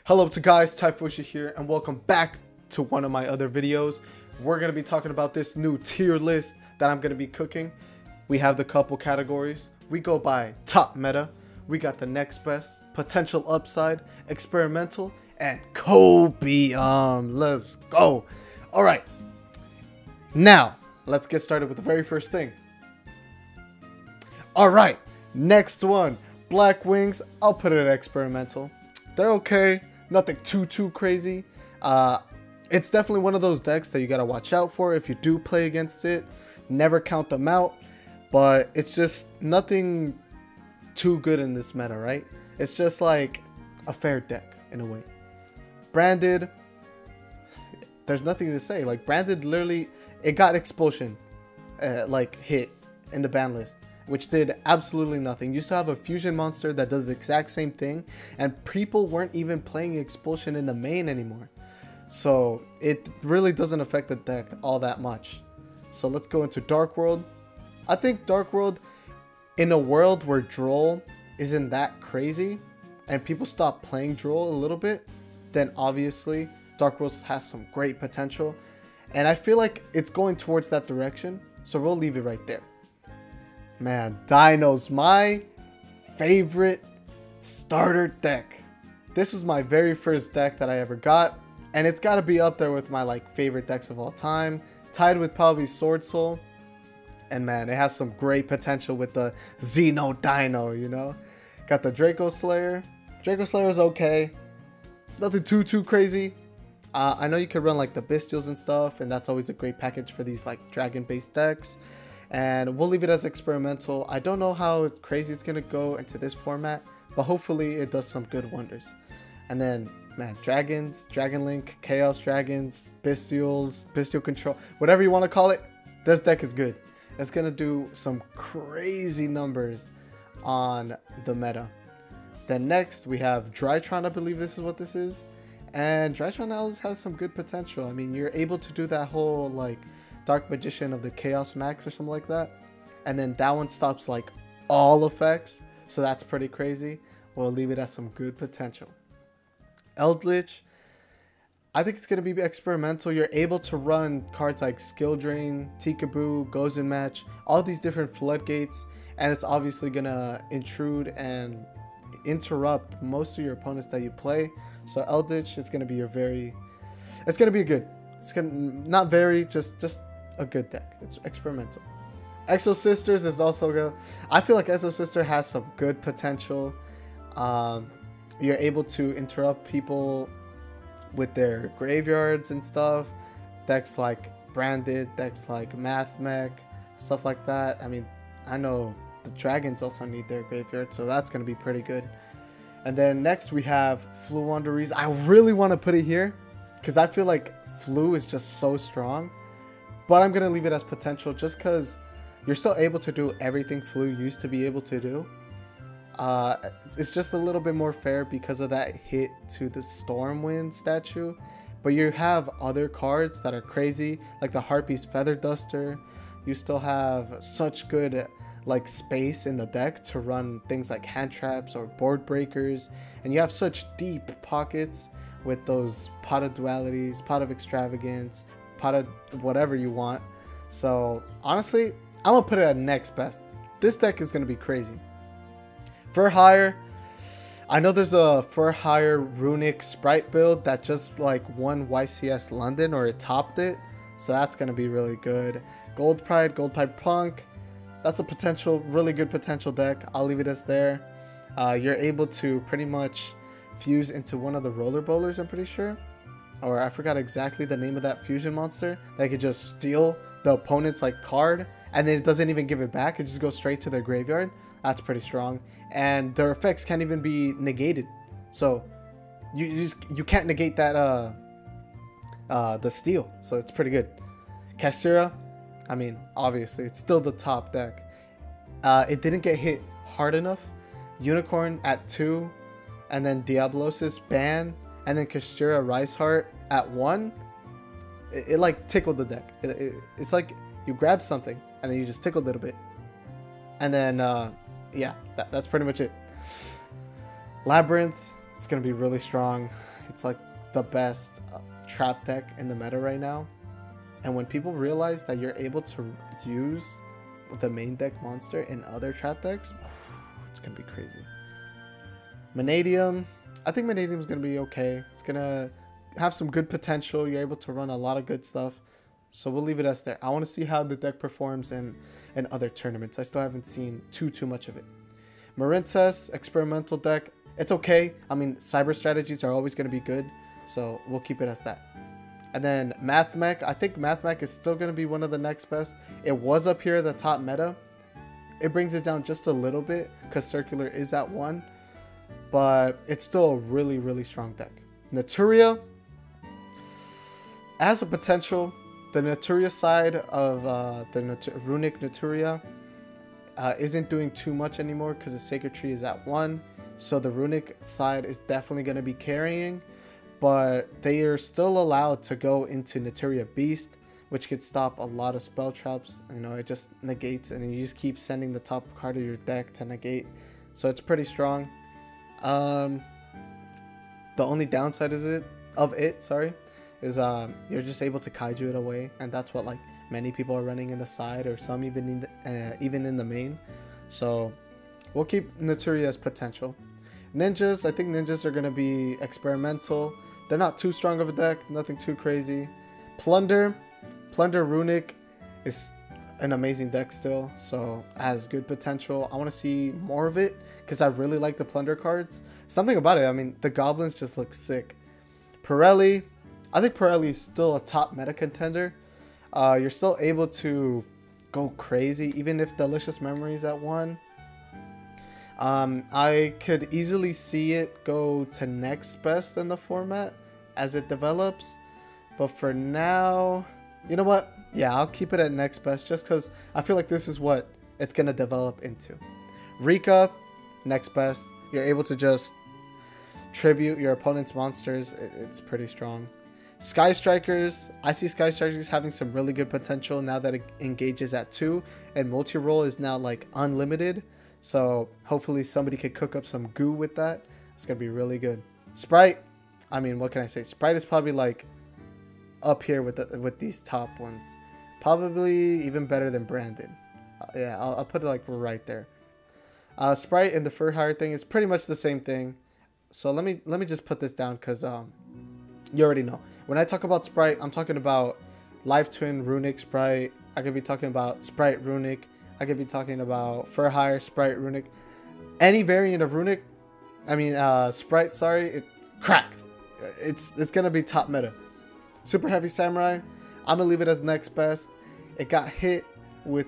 Hello to guys, Typhosia here, and welcome back to one of my other videos. We're going to be talking about this new tier list that I'm going to be cooking. We have the couple categories. We go by top meta, we got the next best, potential upside, experimental, and Copium. Let's go. Alright, now let's get started with the very first thing. Alright, next one, Black Wings. I'll put it at experimental. They're okay. Nothing too crazy. It's definitely one of those decks that you gotta watch out for if you do play against it. Never count them out, but it's just nothing too good in this meta, right? It's just like a fair deck in a way. Branded, there's nothing to say. Like Branded, literally, it got expulsion, like hit in the ban list, which did absolutely nothing. Used to have a fusion monster that does the exact same thing, and people weren't even playing expulsion in the main anymore. So it really doesn't affect the deck all that much. So let's go into Dark World. I think Dark World, in a world where Droll isn't that crazy and people stop playing Droll a little bit, then obviously Dark World has some great potential. And I feel like it's going towards that direction, so we'll leave it right there. Man, Dinos, my favorite starter deck. This was my very first deck that I ever got, and it's got to be up there with my favorite decks of all time, tied with probably Sword Soul. And man, it has some great potential with the Xeno Dino, you know. Got the Draco Slayer. Draco Slayer is okay, nothing too crazy. I know you could run like the Bestials and stuff, and that's always a great package for these like dragon based decks. And we'll leave it as experimental. I don't know how crazy it's gonna go into this format, but hopefully it does some good wonders. And then, man, dragons, Dragon Link, Chaos Dragons, Bestials, Bestial Control, whatever you want to call it, this deck is good. It's gonna do some crazy numbers on the meta. Then next we have Drytron. I believe this is what this is. And Drytron always has some good potential. I mean, you're able to do that whole like Dark Magician of the Chaos Max or something like that, and then that one stops like all effects, so that's pretty crazy. We'll leave it as some good potential. Eldritch, I think it's going to be experimental. You're able to run cards like Skill Drain, Tikaboo, Goes in Match, all these different floodgates, and it's obviously going to intrude and interrupt most of your opponents that you play. So Eldritch is going to be your it's going to be good. It's going to not very, just a good deck. It's experimental. Exo Sisters is also good. I feel like Exo Sister has some good potential. You're able to interrupt people with their graveyards and stuff. Decks like Branded, decks like Math Mech, stuff like that. I mean, I know the dragons also need their graveyard, so that's going to be pretty good. And then next we have Fluwandereeze. I really want to put it here because I feel like Flu is just so strong, but I'm gonna leave it as potential just because you're still able to do everything Flu used to be able to do. It's just a little bit more fair because of that hit to the Stormwind statue, but you have other cards that are crazy like the Harpy's Feather Duster. You still have such good like space in the deck to run things like hand traps or board breakers, and you have such deep pockets with those Pot of Dualities, Pot of Extravagance, Pot of whatever you want. So honestly, I'm gonna put it at next best. This deck is gonna be crazy. For hire, I know there's a for hire runic sprite build that just like won YCS London, or it topped it, so that's gonna be really good. Gold Pride Punk, that's a potential, really good potential deck. I'll leave it as there. You're able to pretty much fuse into one of the roller bowlers, I'm pretty sure, or I forgot exactly the name of that fusion monster that could just steal the opponent's like card, and then it doesn't even give it back. It just goes straight to their graveyard. That's pretty strong, and their effects can't even be negated, so you can't negate that the steal, so it's pretty good. Kashtira, I mean, obviously it's still the top deck. It didn't get hit hard enough. Unicorn at 2, and then Diablosis ban, and then Kashtira Rice Heart at 1. It like tickled the deck. It's like you grab something and then you just tickle a little bit, and then yeah, that's pretty much it. Labyrinth, It's going to be really strong. It's like the best trap deck in the meta right now. And when people realize that you're able to use the main deck monster in other trap decks, it's going to be crazy. Vanadium. I think Vanadium is going to be okay. It's going to have some good potential. You're able to run a lot of good stuff. So we'll leave it as there. I want to see how the deck performs in other tournaments. I still haven't seen too much of it. Marincess, experimental deck. It's okay. I mean, cyber strategies are always going to be good. So we'll keep it as that. And then Mathmech. I think Mathmech is still going to be one of the next best. It was up here at the top meta. It brings it down just a little bit because Circular is at 1. But it's still a really strong deck. Naturia has a potential. The Naturia side of the Runic Naturia isn't doing too much anymore because the Sacred Tree is at 1. So the Runic side is definitely going to be carrying. But they are still allowed to go into Naturia Beast, which could stop a lot of spell traps. You know, it just negates, and you just keep sending the top card of your deck to negate. So it's pretty strong. The only downside is you're just able to kaiju it away, and that's what like many people are running in the side, or some even in the main. So we'll keep Naturia as potential. Ninjas, I think ninjas are gonna be experimental. They're not too strong of a deck, nothing too crazy. Plunder Runic is an amazing deck still, so has good potential. I want to see more of it because I really like the Plunder cards. Something about it, I mean, the goblins just look sick. Pirelli, I think Pirelli is still a top meta contender. You're still able to go crazy even if Delicious Memories at 1. I could easily see it go to next best in the format as it develops, but for now, you know what? Yeah, I'll keep it at next best just because I feel like this is what it's gonna develop into. Rika, next best. You're able to just tribute your opponent's monsters. It's pretty strong. Sky Strikers, I see Sky Strikers having some really good potential now that it engages at 2, and multi-roll is now like unlimited. So hopefully somebody could cook up some goo with that. It's going to be really good. Sprite, I mean, what can I say? Sprite is probably like up here with these top ones. Probably even better than Brandon. Yeah, I'll put it like right there. Sprite and the Fur Hire thing is pretty much the same thing. So let me just put this down because you already know. When I talk about Sprite, I'm talking about Live Twin Runic Sprite. I could be talking about Sprite Runic. I could be talking about Fur Hire, Sprite, Runic. Any variant of Runic, Sprite, sorry, it cracked. It's going to be top meta. Super Heavy Samurai, I'm going to leave it as next best. It got hit with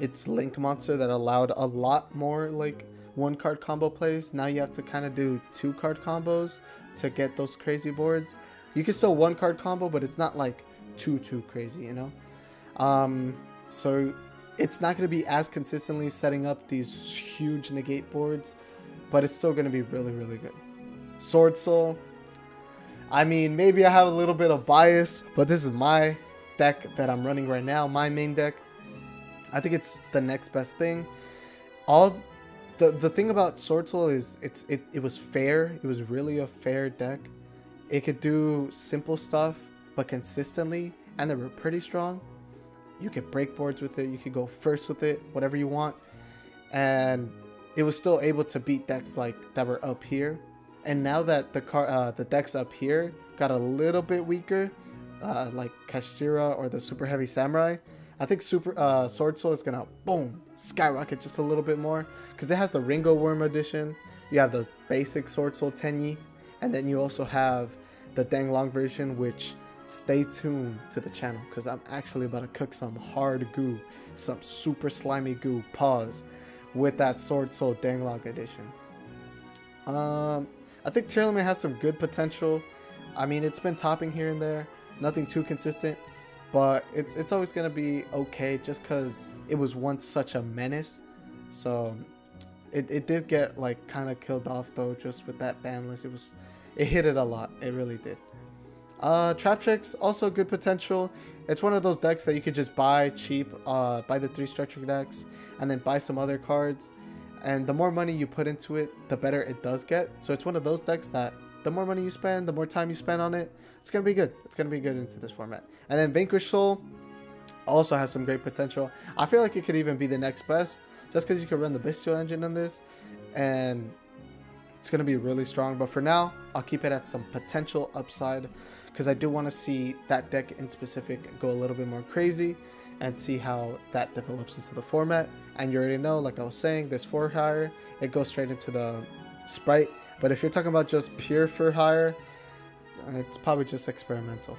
its Link monster that allowed a lot more like 1-card combo plays. Now you have to kind of do 2-card combos to get those crazy boards. You can still 1-card combo, but it's not like too crazy, you know? So it's not going to be as consistently setting up these huge negate boards, but it's still going to be really good. Sword Soul, I mean, maybe I have a little bit of bias, but this is my deck that I'm running right now, my main deck. I think it's the next best thing. The thing about Sword Soul is it was fair. It was really a fair deck. It could do simple stuff, but consistently, and they were pretty strong. You could break boards with it. You could go first with it, whatever you want. And it was still able to beat decks like that were up here. And now that the decks up here got a little bit weaker, like Kashtira or the Super Heavy Samurai, I think Sword Soul is going to, boom, skyrocket just a little bit more. Because it has the Ringo Worm edition. You have the basic Sword Soul Tenyi. And then you also have the Danglong version, which... Stay tuned to the channel because I'm actually about to cook some hard goo, some super slimy goo, with that Sword Soul Danglong edition. I think Tierlist has some good potential. I mean, it's been topping here and there, nothing too consistent, but it's always gonna be okay just because it was once such a menace. So it did get like kind of killed off though, just with that ban list. It hit it a lot. It really did. Trap Tricks, also good potential. It's one of those decks that you could just buy cheap, buy the 3 structure decks, and then buy some other cards. and the more money you put into it, the better it does get. So it's one of those decks that the more money you spend, the more time you spend on it, it's gonna be good. It's gonna be good into this format. And then Vanquish Soul also has some great potential. I feel like it could even be the next best, just because you could run the Bestial engine on this, and it's gonna be really strong. But for now, I'll keep it at some potential upside, because I do want to see that deck in specific go a little bit more crazy and see how that develops into the format. And you already know, like I was saying, this for hire, it goes straight into the Sprite. But if you're talking about just pure for hire, it's probably just experimental.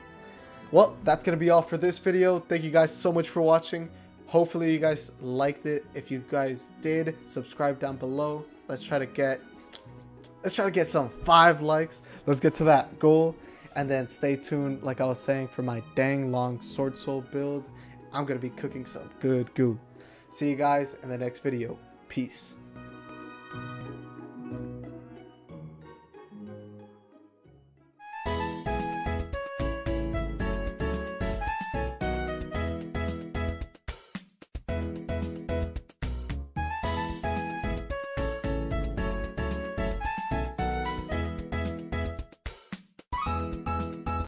Well, that's going to be all for this video. Thank you guys so much for watching. Hopefully you guys liked it. If you guys did, subscribe down below. Let's try to get some 5 likes. Let's get to that goal. And then stay tuned, like I was saying, for my dang long Sword Soul build. I'm going to be cooking some good goo. See you guys in the next video. Peace.